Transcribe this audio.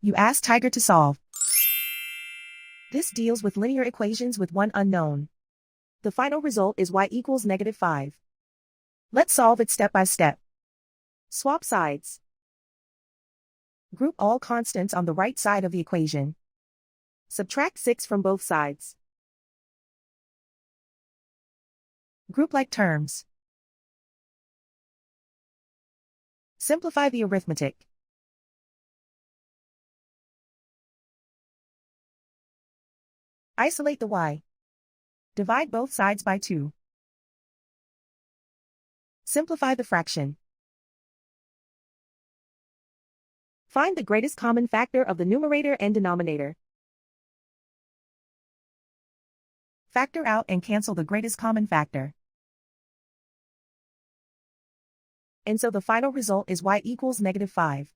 You ask Tiger to solve. This deals with linear equations with one unknown. The final result is y equals -5. Let's solve it step by step. Swap sides. Group all constants on the right side of the equation. Subtract 6 from both sides. Group like terms. Simplify the arithmetic. Isolate the y. Divide both sides by 2. Simplify the fraction. Find the greatest common factor of the numerator and denominator. Factor out and cancel the greatest common factor. And so the final result is y equals -5.